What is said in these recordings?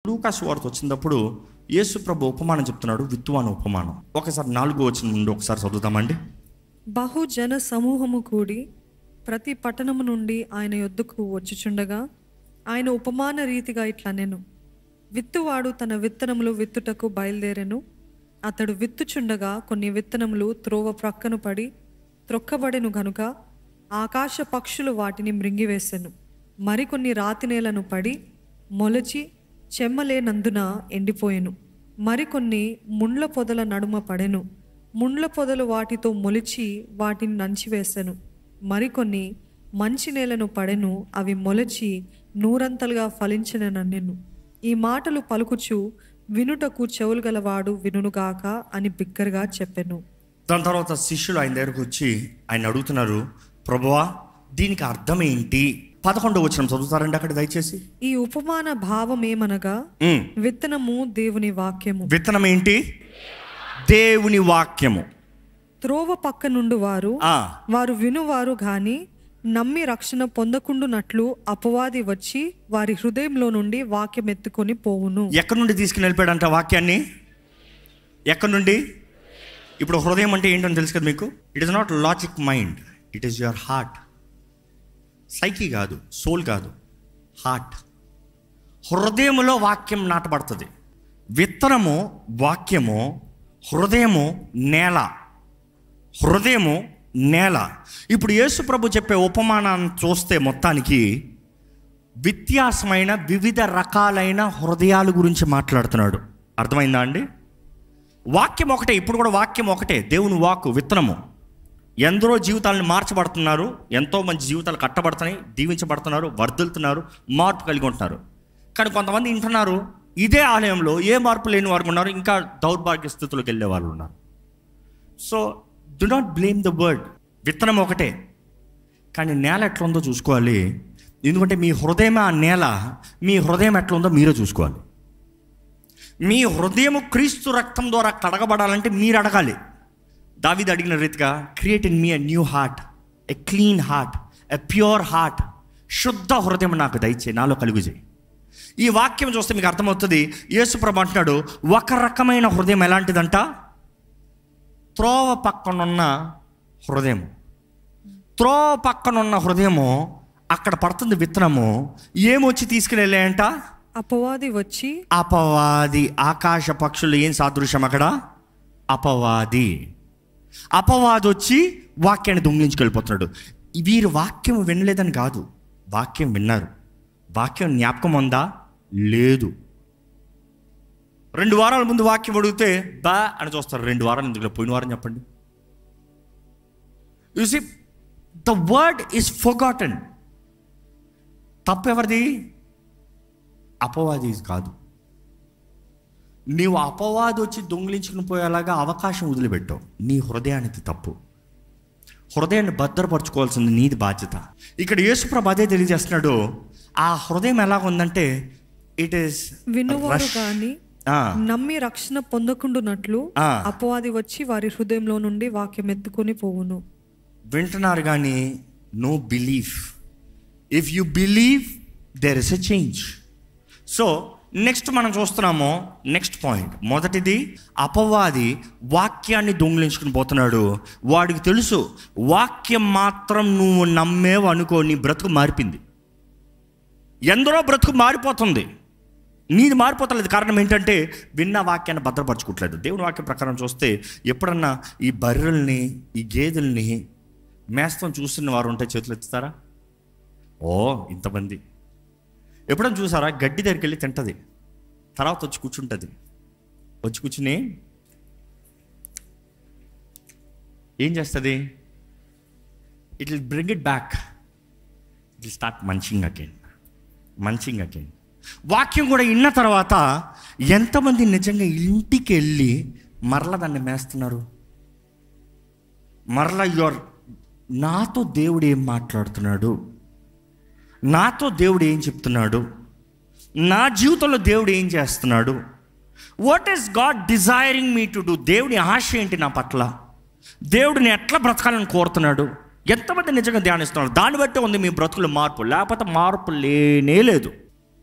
లూకా సువార్త వచ్చినప్పుడు యేసు ప్రభు ఉపమానం చెప్తున్నాడు, విత్తువాని ఉపమానం. ఒకసారి 4వ వచనం నుండి ఒకసారి చదువుతామండి. బహుజన సమూహము కూడి ప్రతి పట్టణము నుండి ఆయన యొద్దకు వచ్చుచుండగా ఆయన ఉపమాన రీతిగా ఇట్లనెను. విత్తువాడు తన విత్తనములు విత్తుటకు బయలుదేరెను. అతడు విత్తుచుండగా కొన్ని విత్తనములు త్రోవ ప్రక్కను పడి త్రొక్కబడెను గనుక ఆకాశ పక్షులు వాటిని మృంగివేసెను. మరికొన్ని రాతి నేలను పడి మొలచి చెమ్మలేనందున ఎండిపోయెను. మరికొన్ని ముండ్ల పొదల నడుమ పడెను. ముండ్ల పొదలు వాటితో మొలిచి వాటిని నంచివేసెను. మరికొన్ని మంచి నేలను పడెను. అవి మొలచి నూరంతలుగా ఫలించెననెను. ఈ మాటలు పలుకుచు వినుటకు చెవులు గలవాడు వినుగాక అని బిగ్గరగా చెప్పెను. దాని తర్వాత శిష్యులు ఆయన దగ్గరకు వచ్చి ఆయన అడుగుతున్నారు, ప్రభువా దీనికి అర్థం ఏంటి? 11వ వచనం చదువుతారండి అక్కడ దయచేసి. ఈ ఉపమాన భావం ఏమనగా విత్తనము దేవుని వాక్యము. విత్తనం ఏంటి? దేవుని వాక్యము. త్రోవ పక్క నుండి వారు వినువారు గాని నమ్మి రక్షణ పొందకుండునట్లు అపవాది వచ్చి వారి హృదయంలో నుండి వాక్యం ఎత్తుకొని పోవును. ఎక్కడి నుండి తీసుకుని వెళ్ళిపోయాడంట వాక్యాన్ని? ఎక్కడి నుండి? ఇప్పుడు హృదయం అంటే ఏంటని తెలుసు కదా మీకు. It is not logic mind, it is your heart. సైకి కాదు, సోల్ కాదు, హార్ట్. హృదయములో వాక్యం నాటబడుతుంది. విత్తనము వాక్యము, హృదయము నేల. హృదయము నేల. ఇప్పుడు యేసు ప్రభు చెప్పే ఉపమానాన్ని చూస్తే మొత్తానికి వ్యత్యాసమైన వివిధ రకాలైన హృదయాల గురించి మాట్లాడుతున్నాడు. అర్థమైందా అండి? వాక్యం ఒకటే, ఇప్పుడు కూడా వాక్యం ఒకటే, దేవుని వాక్కు విత్తనము. ఎందరో జీవితాలను మార్చబడుతున్నారు, ఎంతో మంది జీవితాలు కట్టబడుతున్నాయి, దీవించబడుతున్నారు, వర్ధిల్తున్నారు, మార్పు కలిగి ఉంటున్నారు. కానీ కొంతమంది వింటున్నారు, ఇదే ఆలయంలో ఏ మార్పు లేని వారు ఉన్నారు, ఇంకా దౌర్భాగ్య స్థితిలోకి వెళ్ళే వాళ్ళు ఉన్నారు. So do not blame the word. విత్తనం ఒకటే, కానీ నేల ఎట్లా ఉందో చూసుకోవాలి. ఎందుకంటే మీ హృదయమే ఆ నేల. మీ హృదయం ఎట్లా ఉందో మీరే చూసుకోవాలి. మీ హృదయము క్రీస్తు రక్తం ద్వారా కడగబడాలంటే మీరు అడగాలి. దావీదు అడిగిన రీతిగా, create in me a new heart, a clean heart, a pure heart. శుద్ధ హృదయం నాకు దయచేయి, నాలో కలుగు చేయి. ఈ వాక్యం చూస్తే మీకు అర్థమవుతుంది. యేసు ప్రభు అంటున్నాడు, ఒక రకమైన హృదయం ఎలాంటిదంట? త్రోవ పక్కనున్న హృదయం. త్రోవ పక్కనున్న హృదయము, అక్కడ పడుతుంది విత్తనము. ఏమొచ్చి తీసుకుని వెళ్ళాయంట? అపవాది వచ్చి. అపవాది. ఆకాశ పక్షులు ఏం సాదృశ్యం అక్కడ? అపవాది. అపవాది వచ్చి వాక్యాన్ని దొంగిలించుకెళ్ళిపోతున్నాడు. వీరు వాక్యం వినలేదని కాదు, వాక్యం విన్నారు. వాక్యం జ్ఞాపకం ఉందా? లేదు. 2 వారాల ముందు వాక్యం అడిగితే బా అని చూస్తారు. 2 వారాలు ఎందుకు? పోయిన వారం చెప్పండి. You see, the word is forgotten. తప్పు ఎవరిది? అపవాది కాదు. నీవు అపవాది వచ్చి దొంగిలించుకుని పోయేలాగా అవకాశం వదిలిపెట్టావు. నీ హృదయానికి తప్పు. హృదయాన్ని భద్రపరచుకోవాల్సింది నీది బాధ్యత. ఇక్కడ యేసుప్రభు అదే తెలియజేస్తున్నాడు. ఆ హృదయం ఎలా ఉందంటే, ఇట్ ఈస్ వినువారు గాని నమ్మి రక్షణ పొందకుండునట్లు అపవాది వచ్చి వారి హృదయంలో నుండి వాక్యం ఎత్తుకొని పోవును. వింటున్నారు కానీ no belief. If you believe there is a change. So next మనం చూస్తున్నాము, నెక్స్ట్ పాయింట్. మొదటిది, అపవాది వాక్యాన్ని దొంగిలించుకుని పోతున్నాడు. వాడికి తెలుసు, వాక్యం మాత్రం నువ్వు నమ్మేవు అనుకో, నీ బ్రతుకు మారిపోయింది. ఎందరో బ్రతుకు మారిపోతుంది, నీది మారిపోతలేదు. కారణం ఏంటంటే విన్న వాక్యాన్ని భద్రపరచుకోవట్లేదు. దేవుని వాక్యం ప్రకారం చూస్తే, ఎప్పుడన్నా ఈ బర్రెల్ని, ఈ గేదెల్ని మేస్తం చూస్తున్న వారు ఉంటే చేతులు ఎత్తుతారా? ఓ ఇంతమంది. ఎప్పుడైనా చూసారా? గడ్డి దగ్గరికి వెళ్ళి తింటుంది, తర్వాత వచ్చి కూర్చుంటుంది. వచ్చి కూర్చుని ఏం చేస్తుంది? It will bring it back. It will start munching again. వాక్యం కూడా విన్న తర్వాత ఎంతమంది నిజంగా ఇంటికి వెళ్ళి మరలా దాన్ని మేస్తున్నారు? మరలా నాతో దేవుడు ఏం మాట్లాడుతున్నాడు, నాతో దేవుడు ఏం చెప్తున్నాడు, నా జీవితంలో దేవుడు ఏం చేస్తున్నాడు, what is God desiring me to do? దేవుని ఆశ ఏంటి నా పట్ల? దేవుడిని ఎట్లా బ్రతకాలని కోరుతున్నాడు? ఎంతమంది నిజంగా ధ్యానిస్తున్నారు? దాన్ని బట్టి ఉంది మీ బ్రతుకుల మార్పు. లేకపోతే మార్పు లేనే లేదు.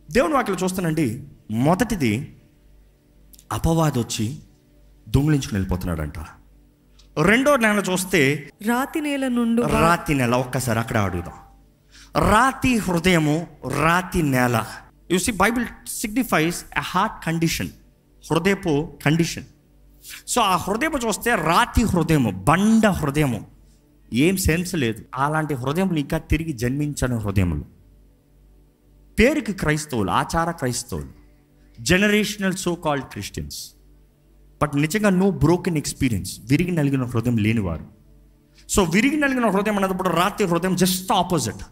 దేవుని వాక్యం చూస్తానండి, మొదటిది, అపవాది వచ్చి దొంగిలించుకుని వెళ్ళిపోతున్నాడంట. రెండో నెల చూస్తే రాతి నేల నుండి రాతి నేల. ఒక్కసారి అక్కడ అడుగుదాం. రాతి హృదయము, రాతి నేల. You see Bible signifies a heart condition, హృదయపు కండిషన్. సో ఆ హృదయము చూస్తే రాతి హృదయము, బండ హృదయము, ఏం సెన్స్ లేదు. అలాంటి హృదయములు ఇంకా తిరిగి జన్మించని హృదయములు. పేరుకి క్రైస్తవులు, ఆచార క్రైస్తవులు, generational so called Christians, but నిజంగా నో బ్రోకెన్ ఎక్స్పీరియన్స్, విరిగి నలిగిన హృదయం లేనివారు. సో విరిగి నలిగిన హృదయం అన్నప్పుడు రాతి హృదయం జస్ట్ ఆపోజిట్.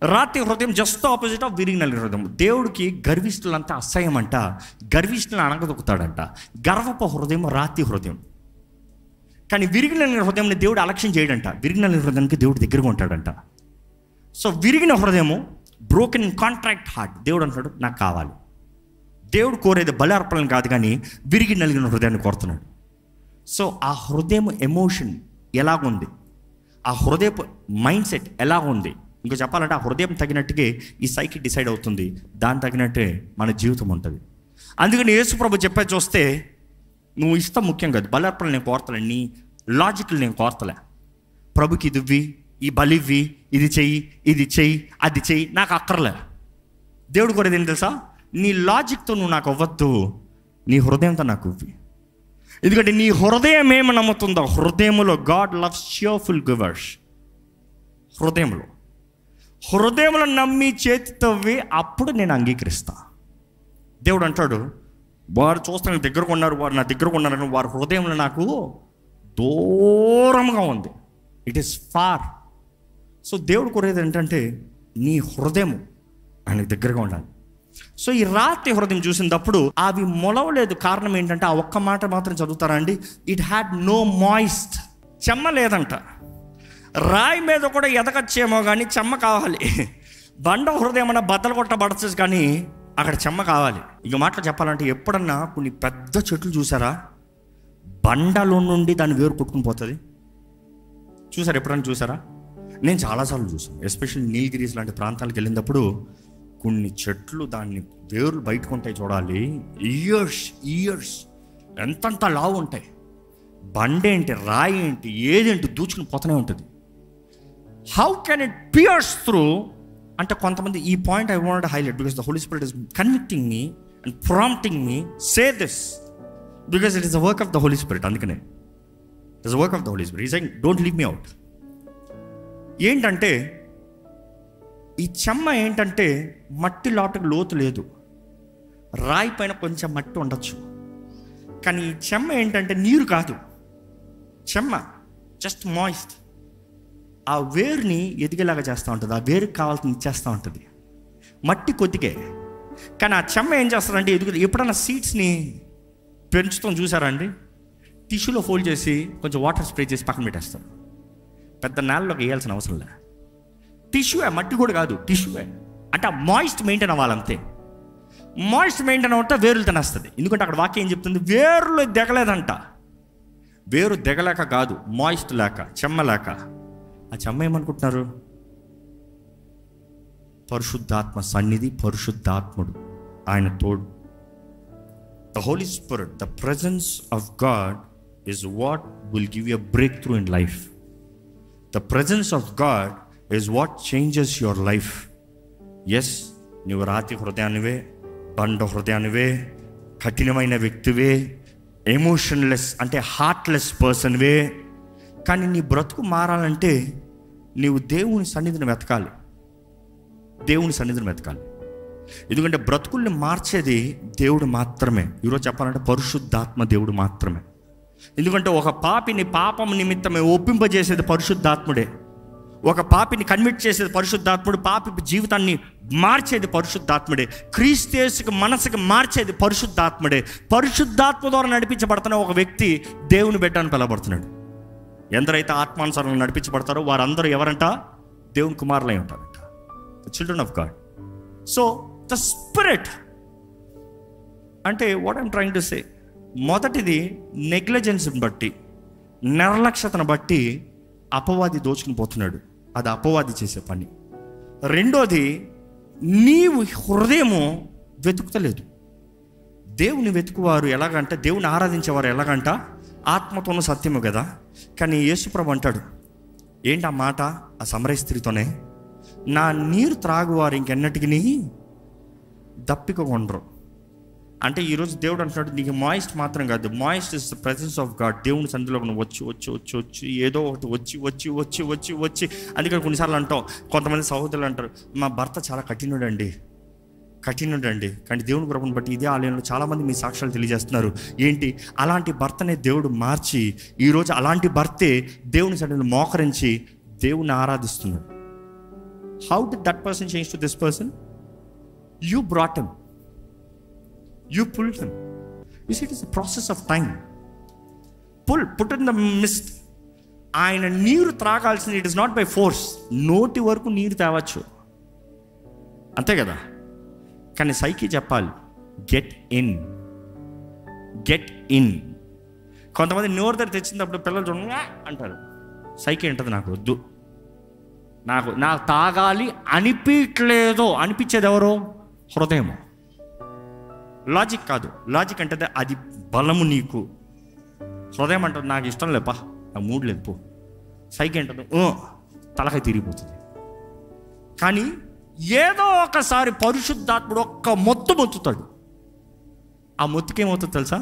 రాతి హృదయం జస్ట్ ఆపోజిట్ ఆఫ్ విరిగి నలిగిన హృదయం. దేవుడికి గర్విష్ఠులంతా అసహ్యం అంట, గర్విష్ఠులను అణగదొక్కుతాడంట. గర్వపు హృదయం రాతి హృదయం. కానీ విరిగి నలిగిన హృదయంని దేవుడు అలక్ష్యం చేయడంట. విరిగి నలిగిన హృదయానికి దేవుడు దగ్గరగా ఉంటాడంట. సో విరిగిన హృదయము, బ్రోకెన్ కాంట్రాక్ట్ హార్ట్, దేవుడు అంటాడు నాకు కావాలి. దేవుడు కోరేది బలి అర్పణలు కాదు, కానీ విరిగి నలిగిన హృదయాన్ని కోరుతున్నాడు. సో ఆ హృదయం ఎమోషన్ ఎలాగుంది, ఆ హృదయపు మైండ్ సెట్ ఎలాగుంది, ఇంకో చెప్పాలంటే ఆ హృదయం తగినట్టుగా ఈ సైకి డిసైడ్ అవుతుంది, దాని తగినట్టే మన జీవితం ఉంటుంది. అందుకని యేసు ప్రభు చెప్పేది చూస్తే, నువ్వు ఇష్టం ముఖ్యం కాదు, బలి అర్పణలు నేను కోరతలే, నీ లాజిక్లు నేను కోరతలే. ప్రభుకి ఇది ఇవ్వి, ఈ బలి ఇవ్వి, ఇది చెయ్యి, ఇది చెయ్యి, అది చెయ్యి, నాకు అక్కర్లే. దేవుడు కోరేది ఏంటి తెలుసా? నీ లాజిక్తో నువ్వు నాకు అవ్వద్దు, నీ హృదయంతో నాకు ఇవ్వి. ఎందుకంటే నీ హృదయం ఏమి నమ్ముతుందో, హృదయంలో గాడ్ లవ్స్ cheerful givers. హృదయంలో నమ్మి చేతితోవి, అప్పుడు నేను అంగీకరిస్తా. దేవుడు అంటాడు, వారు చూస్తాను దగ్గరకు ఉన్నారు, వారు నా దగ్గరకు ఉన్నారని, వారి హృదయంలో నాకు దూరంగా ఉంది, ఇట్ ఈస్ ఫార్. సో దేవుడు కోరేది ఏంటంటే నీ హృదయం ఆయనకు దగ్గరగా ఉండాలి. సో ఈ రాతి హృదయం చూసినప్పుడు అవి మొలవలేదు. కారణం ఏంటంటే ఆ ఒక్క మాట మాత్రం చదువుతారా అండి, ఇట్ హ్యాడ్ నో మాయిస్ట్, చెమ్మ లేదంట. రాయి మీద కూడా ఎదగచ్చేమో కానీ చెమ్మ కావాలి. బండ హృదయం అన్న బద్దలు కొట్టబడచ్చు, కానీ అక్కడ చెమ్మ కావాలి. ఇక మాటలు చెప్పాలంటే, ఎప్పుడన్నా కొన్ని పెద్ద చెట్లు చూసారా, బండలో నుండి దాన్ని వేరు కొట్టుకుని పోతుంది. చూసారా? ఎప్పుడన్నా చూసారా? నేను చాలాసార్లు చూసాను. ఎస్పెషల్లీ నీలగిరీస్ లాంటి ప్రాంతాలకు వెళ్ళినప్పుడు కొన్ని చెట్లు దాన్ని వేర్లు బయటకు ఉంటాయి చూడాలి. ఇయర్స్ ఎంతంత లావు ఉంటాయి. బండేంటి, రాయి ఏంటి, ఏదేంటి దూచుకుని పోతూనే ఉంటుంది. How can it Pierce through అంటే, కొంతమంది ఈ point I want highlight because the holy spirit is convicting me and prompting me say this because it is the work of the holy spirit. అందుకనే it is the work of the holy spirit. ఈ saying don't leave me out. ఏంటంటే ఈ చెమ్మ ఏంటంటే, మట్టి లోటుకు లోతు లేదు, రాయి పైన కొంచెం మట్టి ఉండొచ్చు, కానీ ఈ చెమ్మ ఏంటంటే నీరు కాదు, చెమ్మ జస్ట్ మాయిస్ట్. ఆ వేరుని ఎదిగేలాగా చేస్తూ ఉంటుంది, ఆ వేరుకి కావాల్సింది ఇచ్చేస్తూ ఉంటుంది. మట్టి కొద్దిగే, కానీ ఆ చెమ్మ ఏం చేస్తారంటే ఎదుగుతుంది. ఎప్పుడన్నా సీడ్స్ని పెంచుతాం చూసారా అండి, టిష్యూలో ఫోల్డ్ చేసి కొంచెం వాటర్ స్ప్రే చేసి పక్కన పెట్టేస్తారు. పెద్ద నేలలోకి వేయాల్సిన అవసరం లే. టిష్యూయే, మట్టి కూడా కాదు, టిష్యూయే. అంటే ఆ మాయిస్ట్ మెయింటైన్ అవ్వాలంతే. మాయిస్ట్ మెయింటైన్ అవుతా వేరులు తినేస్తుంది. ఎందుకంటే అక్కడ వాక్యం ఏం చెప్తుంది, వేరులు దిగలేదంట. వేరు దిగలేక కాదు, మాయిస్ట్ లేక, చెమ్మ లేక. ఆ చెమ్మ ఏమనుకుంటున్నారు? పరిశుద్ధాత్మ సన్నిధి, పరిశుద్ధాత్ముడు, ఆయన తోడు. The holy spirit, the presence of God is what will give you a breakthrough in life. The presence of God is what changes your life. Yes, నీవు రాతి హృదయానివే, బండ హృదయానివే, కఠినమైన వ్యక్తివే, ఎమోషన్లెస్ అంటే హార్ట్లెస్ పర్సన్వే. కానీ నీ బ్రతుకు మారాలంటే నీవు దేవుని సన్నిధిని వెతకాలి. ఎందుకంటే బ్రతుకుల్ని మార్చేది దేవుడు మాత్రమే. ఈరోజు చెప్పాలంటే పరిశుద్ధాత్మ దేవుడు మాత్రమే. ఎందుకంటే ఒక పాపిని పాపం నిమిత్తమే ఒప్పింపజేసేది పరిశుద్ధాత్ముడే. ఒక పాపిని కన్విట్ చేసేది పరిశుద్ధాత్ముడు. పాపి జీవితాన్ని మార్చేది పరిశుద్ధాత్ముడే. క్రీస్తుయేసుకి మనసుకి మార్చేది పరిశుద్ధాత్ముడే. పరిశుద్ధాత్మ ద్వారా నడిపించబడుతున్న ఒక వ్యక్తి దేవుని బిడ్డ అని పిలవబడుతున్నాడు. ఎందరైతే ఆత్మానుసారంగా నడిపించబడతారో వారందరూ ఎవరంట? దేవుని కుమారులై ఉంటారంట, the children of God. So the spirit అంటే what I'm trying to say, మొదటిది నెగ్లిజెన్స్ని బట్టి, నిర్లక్ష్యతను బట్టి అపవాది దోచుకుని పోతున్నాడు. అది అపవాది చేసే పని. రెండోది, నీవు హృదయము వెతుకుతలేదు. దేవుని వెతుకువారు ఎలాగంటే, దేవుని ఆరాధించేవారు ఎలాగంట, ఆత్మతోనూ సత్యము కదా. కానీ యేసుప్రభు అంటాడు, ఏంటి ఆ మాట, ఆ సమరయ స్త్రీతోనే, నా నీరు త్రాగువారు ఇంకెన్నటికి దప్పిక కొండరు. అంటే ఈరోజు దేవుడు అంటున్నాడు, నీకు మాయిస్ట్ మాత్రం కాదు, moist is the presence of God. దేవుని సంధిలో నువ్వు వచ్చి వచ్చి వచ్చి వచ్చి ఏదో ఒకటి వచ్చి వచ్చి వచ్చి వచ్చి వచ్చి అందుకని కొన్నిసార్లు అంటాం, కొంతమంది సహోదరులు అంటారు, మా భర్త చాలా కఠినుడండి. కానీ దేవుని కృపను బట్టి ఇదే ఆలయంలో చాలామంది మీ సాక్ష్యాలు తెలియజేస్తున్నారు. ఏంటి, అలాంటి భర్తనే దేవుడు మార్చి ఈరోజు అలాంటి భర్తే దేవుని సన్నిధిలో మోకరించి దేవుని ఆరాధిస్తున్నాడు. How did that person change to this person? You brought him, you pulled him. You see, it is the process of time. Put in the Mist. ఆయన నీరు త్రాగాల్సింది, it is not by force. నోటి వరకు నీరు తేవచ్చు, అంతే కదా. కానీ సైకి చెప్పాలి, గెట్ ఇన్. కొంతమంది నోరు దగ్గర తెచ్చినప్పుడు పిల్లలు చూడ అంటారు, సైకి ఏంటది, నాకు వద్దు, నాకు తాగాలి అనిపించలేదు. అనిపించేది ఎవరో? హృదయము, లాజిక్ కాదు. లాజిక్ అంటే అది బలము నీకు. హృదయం అంటుంది, నాకు ఇష్టం లేపా, నాకు మూడు లేదు పో. సైకి అంటుంది, తలకాయ తిరిగిపోతుంది. కానీ ఏదో ఒకసారి పరిశుద్ధాత్ముడు ఒక్క మొత్తుతాడు. ఆ మొత్తుకేమవుతుంది తెలుసా?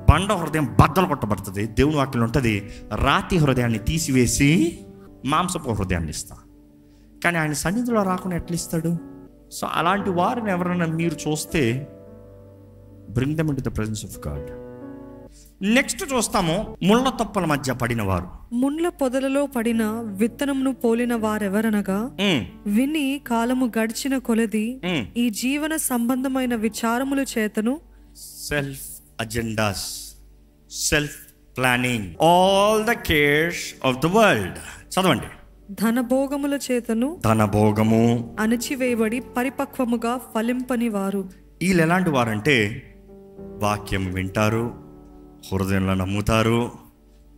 బండ హృదయం బద్దలు కొట్టబడుతుంది. దేవుని వాక్యం ఉంటుంది, రాతి హృదయాన్ని తీసివేసి మాంసపు హృదయాన్ని ఇస్తా. కానీ ఆయన సన్నిధిలో రాకుండా ఎట్లా ఇస్తాడు? సో అలాంటి వారిని ఎవరైనా మీరు చూస్తే, bring them into the presence of God. Next చూస్తాము, ముళ్ళ తొప్పల మధ్య పడిన వారు. ముండ్ల పొదలలో పడిన విత్తనమును పోలిన వారెవరనగా, విని కాలము గడిచిన కొలది ఈ జీవన సంబంధమైన విచారముల చేతను, self agendas, self planning, all the cares of the world. చదవండి. ధనభోగముల చేతను, ధనభోగము అణచివేయబడి పరిపక్వముగా ఫలింపని వారు. వీళ్ళు ఎలాంటి వారంటే, వాక్యం వింటారు, హృదయంలో నమ్ముతారు,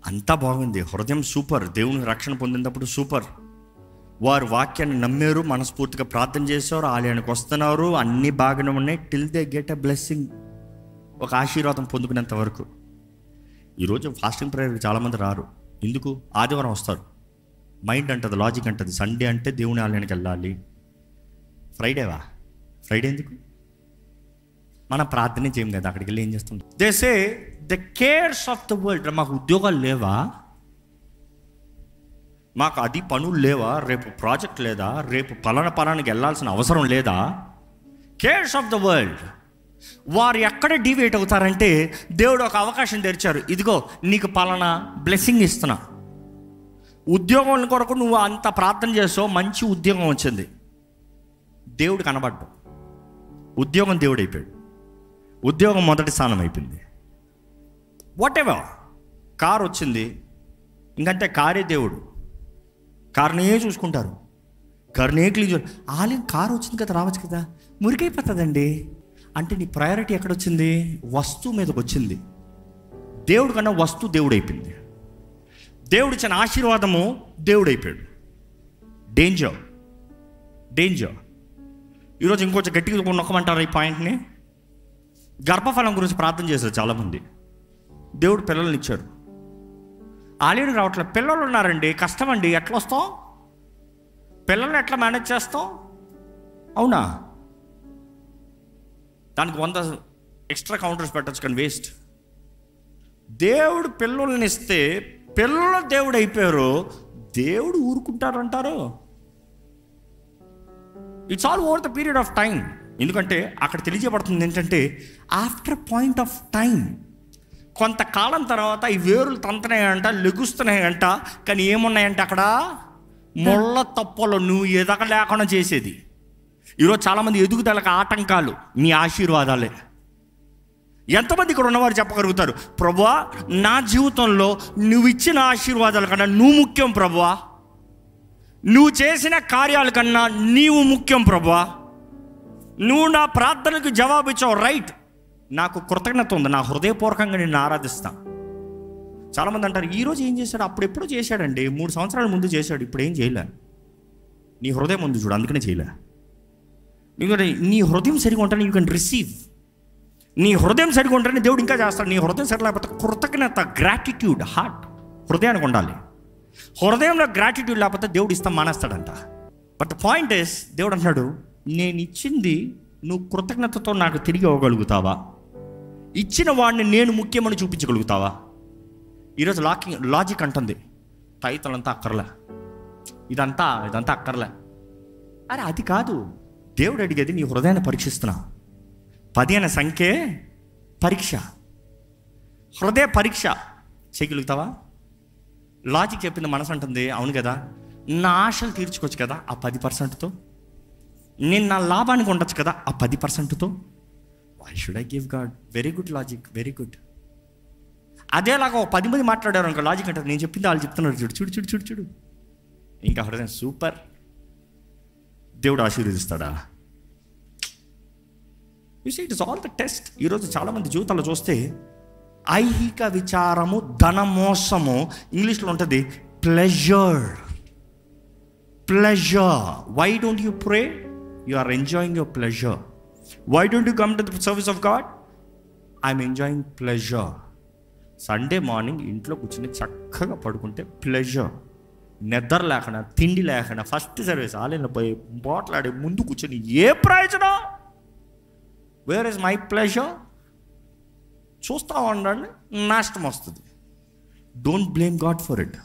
అంతా బాగుంది, హృదయం సూపర్, దేవుని రక్షణ పొందినప్పుడు సూపర్. వారు వాక్యాన్ని నమ్మారు, మనస్ఫూర్తిగా ప్రార్థన చేశారు, ఆలయానికి వస్తున్నారు, అన్నీ బాగానే ఉన్నాయి. Till they get a blessing, ఒక ఆశీర్వాదం పొందుకునేంత వరకు. ఈరోజు ఫాస్టింగ్ ప్రేయర్కి చాలామంది రారు. ఎందుకు? ఆదివారం వస్తారు. మైండ్ అంటది, లాజిక్ అంటది, సండే అంటే దేవుని ఆలయానికి వెళ్ళాలి. ఫ్రైడే ఎందుకు? మనం ప్రార్థన చేయం కదా, అక్కడికి వెళ్ళి ఏం చేస్తాం? They say the cares of the world. మాకు ఉద్యోగాలు లేవా, మాకు అది పనులు లేవా, రేపు ప్రాజెక్ట్ లేదా, రేపు పలానానికి వెళ్ళాల్సిన అవసరం లేదా? Cares of the world. వారు ఎక్కడ డివేట్ అవుతారంటే, దేవుడు ఒక అవకాశం తెరిచారు, ఇదిగో నీకు పలానా బ్లెస్సింగ్ ఇస్తున్నా, ఉద్యోగం కొరకు నువ్వు అంత ప్రార్థన చేసావు, మంచి ఉద్యోగం వచ్చింది, దేవుడు కనబడ్డు, ఉద్యోగం దేవుడు అయిపోయాడు, ఉద్యోగం మొదటి స్థానం అయిపోయింది. వాట్ ఎవర్, కారు వచ్చింది, ఇంకంటే కారే దేవుడు, కారునే చూసుకుంటారు, కారునే క్లీన్. ఆలయం కారు వచ్చింది కదా, రావచ్చు కదా, మురికైపోతుందండి అంటే నీ ప్రయారిటీ ఎక్కడొచ్చింది? వస్తువు మీదకి వచ్చింది. దేవుడు కన్నా వస్తువు దేవుడు అయిపోయింది. దేవుడు ఇచ్చిన ఆశీర్వాదము దేవుడు అయిపోయాడు. డేంజర్. ఈరోజు ఇంకొంచెం గట్టిగా నొక్కమంటారు ఈ పాయింట్ని. గర్భఫలం గురించి ప్రార్థన చేశారు చాలామంది. దేవుడు పిల్లల్ని ఇచ్చాడు, ఆలయానికి రావట్లేదు. పిల్లలు ఉన్నారండి, కష్టం అండి, ఎట్లా వస్తాం? పిల్లల్ని ఎట్లా మేనేజ్ చేస్తాం? అవునా? దానికి 100 ఎక్స్ట్రా కౌంటర్స్ పెట్టచ్చు, కానీ వేస్ట్. దేవుడు పిల్లల్ని ఇస్తే పిల్లలు దేవుడు అయిపోయారు, దేవుడు ఊరుకుంటారంటారు? It's all over the period of time. ఎందుకంటే అక్కడ తెలియజేయబడుతుంది ఏంటంటే, ఆఫ్టర్ పాయింట్ ఆఫ్ టైం, కొంతకాలం తర్వాత ఈ వేరులు తంతున్నాయంట, లెగుస్తున్నాయంట, కానీ ఏమున్నాయంటే అక్కడ ముళ్ళ తప్పలు, నువ్వు ఎదగలేకుండా చేసేది. ఈరోజు చాలామంది ఎదుగుదలకు ఆటంకాలు మీ ఆశీర్వాదాలే. ఎంతమంది ఇక్కడ ఉన్నవారు చెప్పగలుగుతారు, ప్రభువా నా జీవితంలో నువ్వు ఇచ్చిన ఆశీర్వాదాల కన్నా నువ్వు ముఖ్యం ప్రభువా, నువ్వు చేసిన కార్యాల కన్నా నీవు ముఖ్యం ప్రభువా, నువ్వు నా ప్రార్థనకు జవాబు ఇచ్చావు, రైట్, నాకు కృతజ్ఞత ఉంది, నా హృదయపూర్వకంగా నిన్ను ఆరాధిస్తా. చాలామంది అంటారు, ఈరోజు ఏం చేశాడు, అప్పుడు ఎప్పుడో చేశాడండి, 3 సంవత్సరాల ముందు చేశాడు, ఇప్పుడు ఏం చేయలే. నీ హృదయం ముందు చూడు, అందుకనే చేయలే. నీ హృదయం సరిగా ఉంటేనే యూ కెన్ రిసీవ్. నీ హృదయం సరిగా ఉంటేనే దేవుడు ఇంకా చేస్తాడు. నీ హృదయం సరి లేకపోతే కృతజ్ఞత, గ్రాటిట్యూడ్, హార్ట్ హృదయానికి ఉండాలి. హృదయంలో గ్రాటిట్యూడ్ లేకపోతే దేవుడు ఇస్తాం మానేస్తాడంట. బట్ ద పాయింట్ ఇస్, దేవుడు అంటున్నాడు, నేను ఇచ్చింది నువ్వు కృతజ్ఞతతో నాకు తిరిగి ఇవ్వగలుగుతావా? ఇచ్చిన వాడిని నేను ముఖ్యమని చూపించగలుగుతావా? ఈరోజు లాజిక్ అంటుంది, తైతలంతా అక్కర్లే, ఇదంతా అక్కర్లే. అరే అది కాదు దేవుడు అడిగేది, నీ హృదయాన్ని పరీక్షిస్తున్నా. 10 అనే సంఖ్యే పరీక్ష, హృదయ పరీక్ష చేయగలుగుతావా? లాజిక్ చెప్పింది మనసు అంటుంది, అవును కదా, నా ఆశలు తీర్చుకోవచ్చు కదా ఆ 10%తో, నేను నా లాభానికి ఉండొచ్చు కదా ఆ 10%తో. Why should I give God? Very good logic, very good. అదేలాగా ఒక 10 మంది మాట్లాడారు అనుకో, లాజిక్ అంటే నేను చెప్పింది వాళ్ళు చెప్తున్నారు, చూడు చూడు చూడు చూడు, ఇంకా హృదయం సూపర్, దేవుడు ఆశీర్వదిస్తాడా? You see, it is all the test. ఈరోజు చాలామంది జీవితాల్లో చూస్తే ఐహిక విచారము, ధన మోసము, ఇంగ్లీష్లో ఉంటుంది pleasure. Why don't you pray? You are enjoying your pleasure. Why don't you come to the service of God? I'm enjoying pleasure. Sunday morning ఇంట్లో కూర్చొని చక్కగా పడుకుంటే ప్లెజర్. నిద్ర లేకుండా, తిండి లేకుండా, ఫస్ట్ సర్వీస్ ఆలయంలో పోయి బాట్లాడే ముందు కూర్చొని ఏ ప్రయోజనం? Where is my pleasure? చూస్తూ ఉండండి, నష్టం వస్తుంది. Don't blame God for it.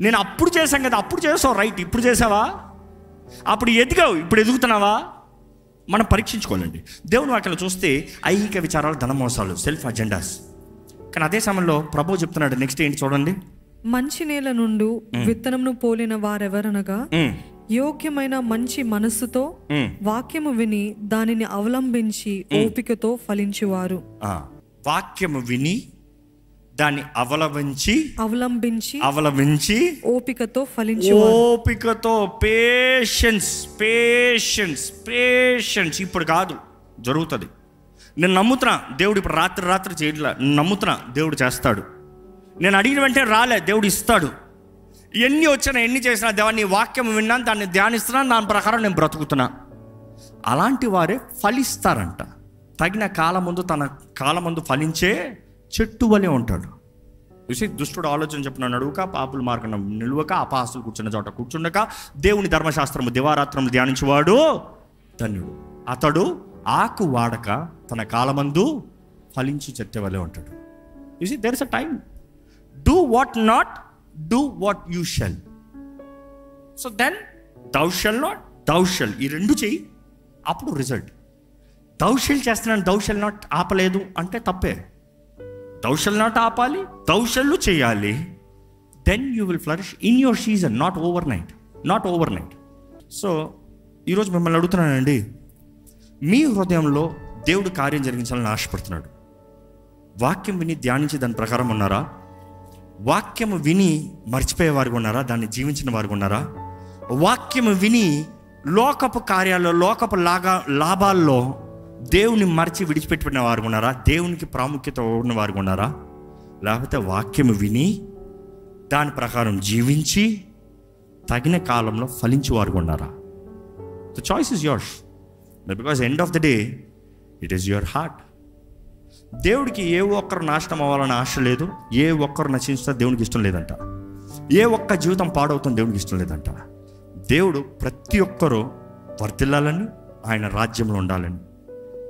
నేను అప్పుడు చేశాను కదా, అప్పుడు చేసావు రైట్, ఇప్పుడు చేసావా? అప్పుడు ఎదిగావు, ఇప్పుడు ఎదుగుతున్నావా? మనం పరీక్షించుకోవాలండి. దేవుని వాక్యాలు చూస్తే ఐహిక విచారాలు, ధన మోసాలు, సెల్ఫ్ అజెండాస్. కానీ అదే సమయంలో ప్రభువు చెప్తున్నాడు, నెక్స్ట్ ఏంటి చూడండి, మంచి నేల నుండి విత్తనమును పోలిన వారెవరనగా యోగ్యమైన మంచి మనస్సుతో వాక్యము విని దానిని అవలంబించి ఓపికతో ఫలించువారు. వాక్యము విని దాన్ని అవలంబించి ఓపికతో ఫలించువారు. ఓపికతో, పేషెన్స్. ఇప్పుడు కాదు, జరుగుతుంది. నేను నమ్ముతున్నా దేవుడు ఇప్పుడు రాత్రి చేయట్లా, నమ్ముతున్నా దేవుడు చేస్తాడు. నేను అడిగిన వెంటనే రాలే, దేవుడు ఇస్తాడు. ఎన్ని వచ్చినా, ఎన్ని చేసినా, దేవా నీ వాక్యం విన్నాను, దాన్ని ధ్యానిస్తున్నాను, దాని ప్రకారం నేను బ్రతుకుతున్నా. అలాంటి వారే ఫలిస్తారంట. తగిన కాలమందు, తన కాలమందు ఫలించే చెట్టు వలె ఉంటాడు. చూసి, దుష్టుడు ఆలోచన చెప్పిన నడువుక, పాపుల మార్గం నిలువక, అపహాసులు కూర్చున్న చోట కూర్చుండక, దేవుని ధర్మశాస్త్రము దివారాత్రము ధ్యానించేవాడు ధన్యుడు. అతడు ఆకు వాడక తన కాలమందు ఫలించి చెట్టు వలె ఉంటాడు. చూసి, there is a time. Do what not, do what you shall. So then thou shall not, thou shall, ఈ రెండు చెయ్యి, అప్పుడు రిజల్ట్. దౌ షెల్ చేస్తున్నాను, దౌ షెల్ నాట్ ఆపలేదు అంటే తప్పే. దౌ షెల్ నాట్ ఆపాలి, దౌ షెల్ చేయాలి. Then you will flourish in your season, not overnight. So ఈరోజు మిమ్మల్ని అడుగుతున్నానండి, మీ హృదయంలో దేవుడు కార్యం జరిగించాలని ఆశపడుతున్నాడు. వాక్యం విని ధ్యానించి దాని ప్రకారం ఉన్నారా? వాక్యము విని మర్చిపోయే వారు ఉన్నారా? దాన్ని జీవించిన వారు ఉన్నారా? వాక్యము విని లోకపు కార్యాల్లో, లోకపు లాభాల్లో దేవుని మర్చి విడిచిపెట్టిన వారు ఉన్నారా? దేవునికి ప్రాముఖ్యత ఉన్న వారు ఉన్నారా? లేకపోతే వాక్యము విని దాని ప్రకారం జీవించి తగిన కాలంలో ఫలించే వారు ఉన్నారా? The choice is yours. Because end of the day it is your heart. దేవుడికి ఏ ఒక్కరు నాశనం అవ్వాలని ఆశ లేదు, ఏ ఒక్కరు నశించినా దేవునికి ఇష్టం లేదంట, ఏ ఒక్క జీవితం పాడవుతుంది దేవునికి ఇష్టం లేదంట. దేవుడు ప్రతి ఒక్కరూ వర్ధిల్లాలని, ఆయన రాజ్యంలో ఉండాలని.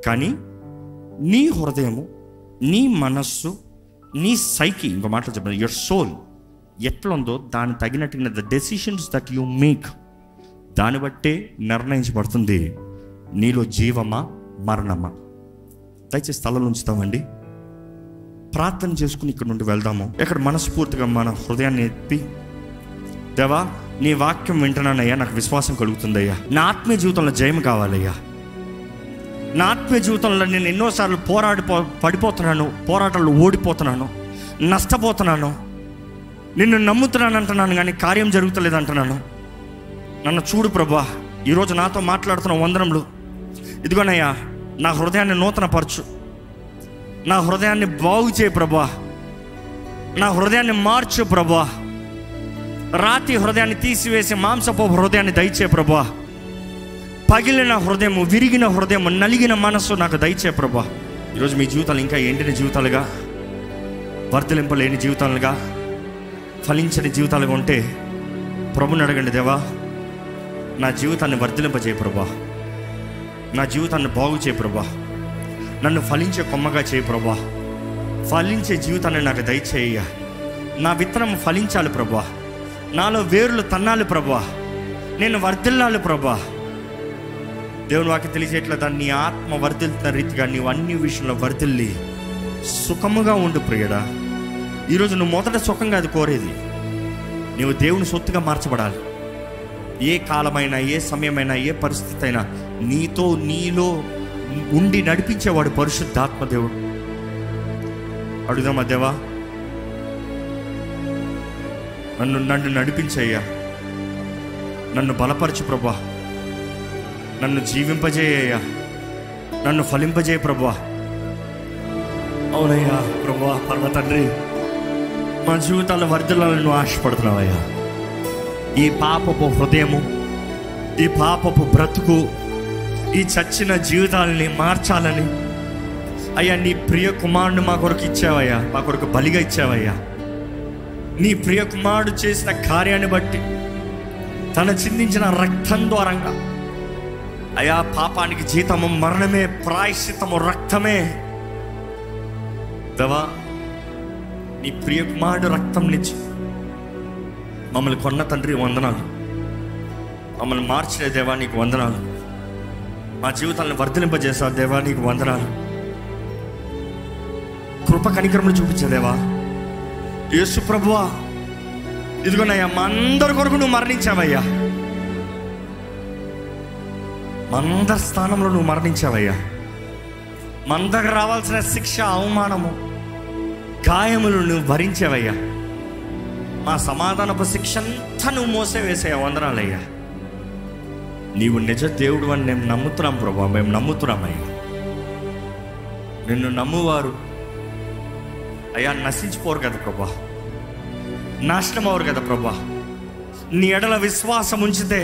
కానీ నీ హృదయము, నీ మనస్సు, నీ సైకి, ఇంకో మాటలు చెప్పాను, యువర్ సోల్ ఎట్లుందో దాన్ని తగినట్టుగా the decisions that you make, దాన్ని బట్టే నిర్ణయించబడుతుంది నీలో జీవమా మరణమా. దయచేసి స్థలం ఉంచుతామండి, ప్రార్థన చేసుకుని ఇక్కడ నుండి వెళ్దాము. ఇక్కడ మనస్ఫూర్తిగా మన హృదయాన్ని ఎత్తి, దేవా నీ వాక్యం వింటున్నానయ్యా, నాకు విశ్వాసం కలుగుతుందయ్యా, నా ఆత్మీయ జీవితంలో జయం కావాలయ్యా, నా ఆత్మీయ జీవితంలో నేను ఎన్నోసార్లు పడిపోతున్నాను, పోరాటాలు ఓడిపోతున్నాను, నష్టపోతున్నాను, నిన్ను నమ్ముతున్నాను అంటున్నాను కానీ కార్యం జరుగుతలేదు అంటున్నాను. నన్ను చూడు ప్రభా, ఈరోజు నాతో మాట్లాడుతున్న వందనములు, ఇదిగోనయ్యా నా హృదయాన్ని నూతనపరచు, నా హృదయాన్ని బాగు చేయి ప్రభా, నా హృదయాన్ని మార్చు ప్రభా, రాతి హృదయాన్ని తీసివేసి మాంసపు హృదయాన్ని దయచే ప్రభా, పగిలిన హృదయము, విరిగిన హృదయము, నలిగిన మనస్సు నాకు దయచే ప్రభా. ఈరోజు మీ జీవితాలు ఇంకా ఎండిన జీవితాలుగా, వర్ధలింపలేని జీవితాలుగా, ఫలించని జీవితాలుగా ఉంటే ప్రభుని అడగండి, దేవా నా జీవితాన్ని వర్ధలింపజేయ ప్రభా, నా జీవితాన్ని బాగు చేయ ప్రభా, నన్ను ఫలించే కొమ్మగా చేయ ప్రభా, ఫలించే జీవితాన్ని నాకు దయచేయ. నా విత్తనం ఫలించాలి ప్రభా, నాలో వేర్లు తన్నాలి ప్రభా, నేను వర్ధిల్లాలి ప్రభా. దేవుని వాక్యం తెలియజేయట్లేదా? నీ ఆత్మ వర్ధిల్తున్న రీతిగా నీవు అన్ని విషయంలో వర్ధిల్లి సుఖముగా ఉండు ప్రియుడా. ఈరోజు నువ్వు మొదట సుఖంగా అది కోరేది, నీవు దేవుని సొత్తుగా మార్చబడాలి. ఏ కాలమైనా, ఏ సమయమైనా, ఏ పరిస్థితి అయినా నీతో నీలో ఉండి నడిపించేవాడు పరిశుద్ధాత్మ దేవుడు. అడుగుదామా, దేవా నన్ను నడిపించయ్యా, నన్ను బలపరచు ప్రభా, నన్ను జీవింపజేయ్యా, నన్ను ఫలింపజేయ ప్రభా. అవునయ్యా ప్రభా, పరమ తండ్రి, మా జీవితాల వర్ధలను నువ్వు ఆశపడుతున్నావయ్యా. ఈ పాపపు హృదయము, ఈ పాపపు బ్రతుకు, ఈ చచ్చిన జీవితాలని మార్చాలని అయ్యా నీ ప్రియ కుమారుడు మా కొరకు ఇచ్చావయ్యా, మా కొరకు బలిగా ఇచ్చావయ్యా. నీ ప్రియ కుమారుడు చేసిన కార్యాన్ని బట్టి, తన చిందించిన రక్తం ద్వారంగా అయ్యా పాపానికి జీతము మరణమే, ప్రాయశ్చిత్తము రక్తమే. దేవా నీ ప్రియ కుమారుడు రక్తం నుంచి మమ్మల్ని కొన్న తండ్రి వందనాలు, మమ్మల్ని మార్చిన దేవా నీకు వందనాలు, మా జీవితాలను వర్ధలింపజేసా దేవా నీకు వందనాలు. కృప కనికరములు చూపించే దేవా యేసు ప్రభువా, ఇదిగోనయ్యా మా అందరి కొరకు నువ్వు మరణించావయ్యా, మా అందరి స్థానంలో నువ్వు మరణించావయ్యా. మా అందరికి రావాల్సిన శిక్ష, అవమానము, గాయములు నువ్వు భరించావయ్యా. మా సమాధానపు శిక్ష అంతా నువ్వు మోసే వేసాయా. వందనాలయ్యా. నీవు నిజ దేవుడు అని మేము నమ్ముతున్నాం ప్రభా, మేము నమ్ముతున్నామయ్యా. నిన్ను నమ్మువారు అయ్యా నశించిపోరు కదా ప్రభా, నాశనం అవరు కదా ప్రభా. నీ ఎడల విశ్వాసం ఉంచితే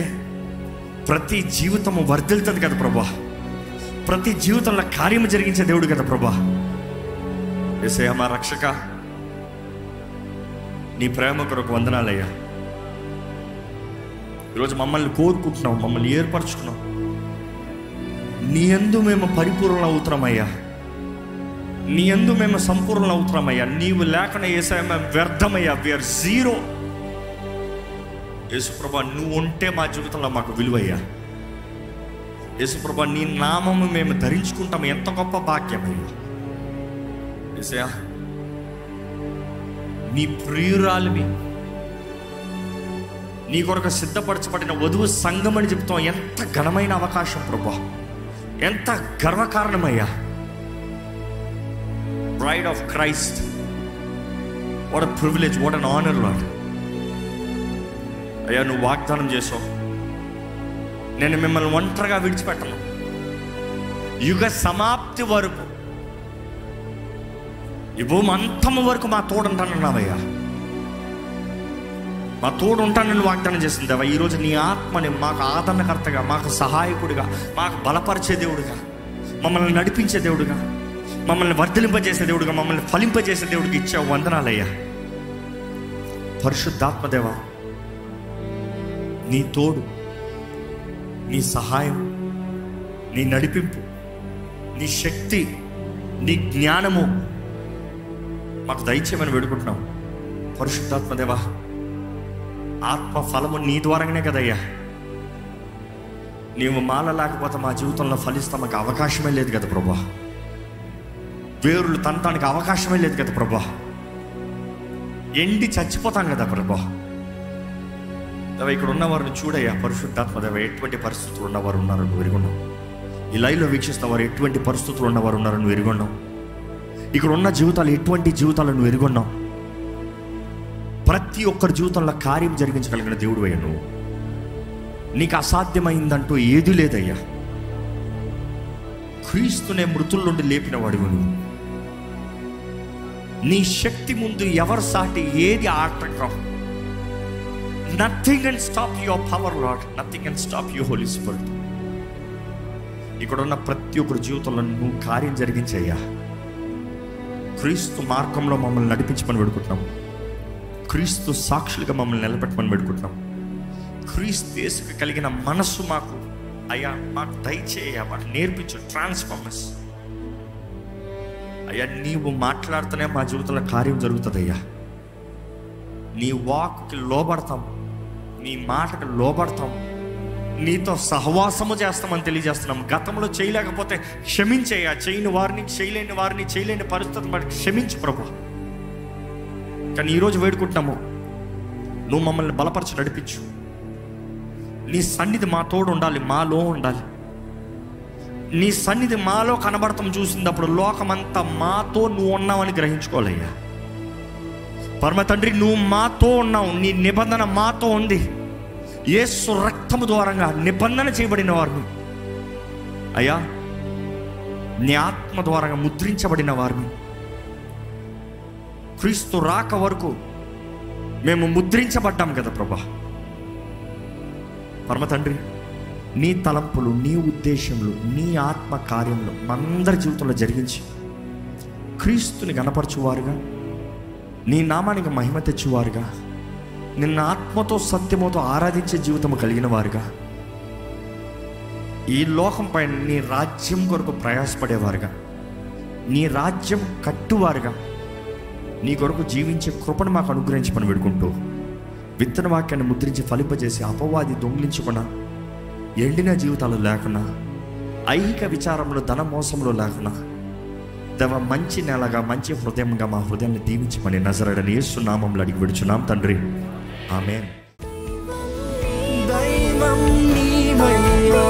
ప్రతి జీవితము వర్ధిల్తుంది కదా ప్రభా, ప్రతి జీవితంలో కార్యము జరిగించే దేవుడు కదా ప్రభా. యేసయ్యా మా రక్షక, నీ ప్రేమ కొరకు వందనాలయ్యా. ఈరోజు మమ్మల్ని కోరుకుంటున్నావు, మమ్మల్ని ఏర్పరచుకున్నావు. నీ యందు మేము పరిపూర్ణ అవుతున్నామయ్యా, నీ యందు మేము సంపూర్ణ అవుతున్నామయ్యా. నీవు లేకుండా యేసయ్యా మేము వ్యర్థమయ్యా, వీఆర్ జీరో. యేసుప్రభా నువ్వు ఉంటే మా జీవితంలో మాకు విలువయ్యా. యేసుప్రభా నీ నామము మేము ధరించుకుంటాము, ఎంత గొప్ప భాగ్యమయ్యా. యేసయ్యా నీ ప్రియురాలివి, నీ కొరకు సిద్ధపరచబడిన వధువు సంఘం అని చెప్తాం. ఎంత ఘనమైన అవకాశం ప్రభా, ఎంత గర్వకారణమయ్యా. Braid of Christ, what a privilege, what an honour lord. అయ్యా నువ్వు వాగ్దానం చేసావు, నేను మిమ్మల్ని ఒంటరిగా విడిచిపెట్టను, యుగ సమాప్తి వరకు, ఈ భూమి అంతము వరకు మా తోడు ఉంటానన్నావయ్యా. మా తోడు ఉంటానని వాగ్దానం చేసింది దేవా. ఈరోజు నీ ఆత్మని మాకు ఆదరణకర్తగా, మాకు సహాయకుడిగా, మాకు బలపరిచే దేవుడిగా, మమ్మల్ని నడిపించే దేవుడిగా, మమ్మల్ని వర్ధలింపజేసే దేవుడిగా, మమ్మల్ని ఫలింపజేసే దేవుడికి ఇచ్చావు. వందనాలయ్యా. పరిశుద్ధాత్మదేవా నీ తోడు, నీ సహాయం, నీ నడిపింపు, నీ శక్తి, నీ జ్ఞానము మాకు దయచేయమని వేడుకుంటున్నాం. పరిశుద్ధాత్మదేవా ఆత్మ ఫలము నీ ద్వారానే కదయ్యా. నీవు మాల లేకపోతే మా జీవితంలో ఫలిస్తాం మాకు అవకాశమే లేదు కదా ప్రభా. వేరులు తనటానికి అవకాశమే లేదు కదా ప్రభా. ఎండి చచ్చిపోతాం కదా ప్రభా. ఇక్కడ ఉన్నవారిని చూడయ్యా పరిశుద్ధాత్మదేవ, ఎటువంటి పరిస్థితులు ఉన్నవారు ఉన్నారో నువ్వు ఎరుగున్నావు. ఈ లైవ్లో వీక్షిస్తున్న వారు ఎటువంటి పరిస్థితులు ఉన్నవారు ఉన్నారో నువ్వు ఎరుగున్నావు. ఇక్కడ ఉన్న జీవితాలు ఎటువంటి జీవితాలు నువ్వు ఎరుగున్నావు. ప్రతి ఒక్కరి జీవితంలో కార్యం జరిగించగలిగిన దేవుడు అయ్యా. నువ్వు, నీకు అసాధ్యమైందంటూ ఏది లేదయ్యా. క్రీస్తునే మృతుల నుండి లేపిన వాడివి నువ్వు. నీ శక్తి ముందు ఎవరు సాటి, ఏది ఆటంకం? Nothing can stop your power, Lord. Nothing can stop you, Holy Spirit. ఇక్కడ ఉన్న ప్రతి ఒక్కరి జీవితంలో నువ్వు కార్యం జరిగించయ్యా. క్రీస్తు మార్గంలో మమ్మల్ని నడిపించమని పెడుకుంటున్నాం. క్రీస్తు సాక్షులుగా మమ్మల్ని నిలబెట్టమని పెడుకుంటున్నాం. క్రీస్తు యేసుకు కలిగిన మనస్సు మాకు అయ్యా మాకు దయచేయ, మాకు నేర్పించు. ట్రాన్స్ఫార్మర్స్ అయ్యా, నీవు మాట్లాడుతూనే మా జీవితంలో కార్యం జరుగుతుంది అయ్యా. నీ వాక్కి లోబడతాం, నీ మాటకు లోబడతాం, నీతో సహవాసము చేస్తామని తెలియజేస్తున్నాం. గతంలో చేయలేకపోతే క్షమించేయ, చేయని వారిని, చేయలేని పరిస్థితులను బట్టి క్షమించు ప్రభు. కానీ ఈరోజు వేడుకుంటున్నాము, నువ్వు మమ్మల్ని బలపరచు, నడిపించు. నీ సన్నిధి మా తోడు ఉండాలి, మాలో ఉండాలి. నీ సన్నిధి మాలో కనబడతాం చూసినప్పుడు లోకమంతా మాతో నువ్వు ఉన్నావని గ్రహించుకోవాలయ్యా. పరమ తండ్రి, నువ్వు మాతో ఉన్నావు, నీ నిబంధన మాతో ఉంది. యేసు రక్తము ద్వారంగా నిబంధన చేయబడిన వారిని అయ్యా, నీ ఆత్మ ద్వారంగా ముద్రించబడిన వారిని క్రీస్తు రాక వరకు మేము ముద్రించబడ్డాం కదా ప్రభా. పరమ తండ్రి, నీ తలంపులు, నీ ఉద్దేశములు, నీ ఆత్మ కార్యములు మనందరి జీవితంలో జరిగించి క్రీస్తుని గణపరచువారుగా, నీ నామానికి మహిమ తెచ్చువారుగా, నిన్న ఆత్మతో సత్యముతో ఆరాధించే జీవితము కలిగిన వారుగా, ఈ లోకం పైన నీ రాజ్యం కొరకు ప్రయాసపడేవారుగా, నీ రాజ్యం కట్టువారుగా, నీ కొరకు జీవించే కృపను మాకు అనుగ్రహించమని వేడుకుంటూ, విత్తన వాక్యాన్ని ముద్రించి ఫలింపజేసి అపవాది దొంగిలించకుండా, ఎండిన జీవితాలు లేకుండా, ఐహిక విచారంలో ధన మోసంలో లేకుండా, దేవ మంచి నెలగా మంచి హృదయంగా మా హృదయాన్ని దీవించమని నజరేయుడైన యేసు నామములో అడిగి విడుచున్నాం తండ్రి, ఆమేన్. దైవం నీవయ్యా.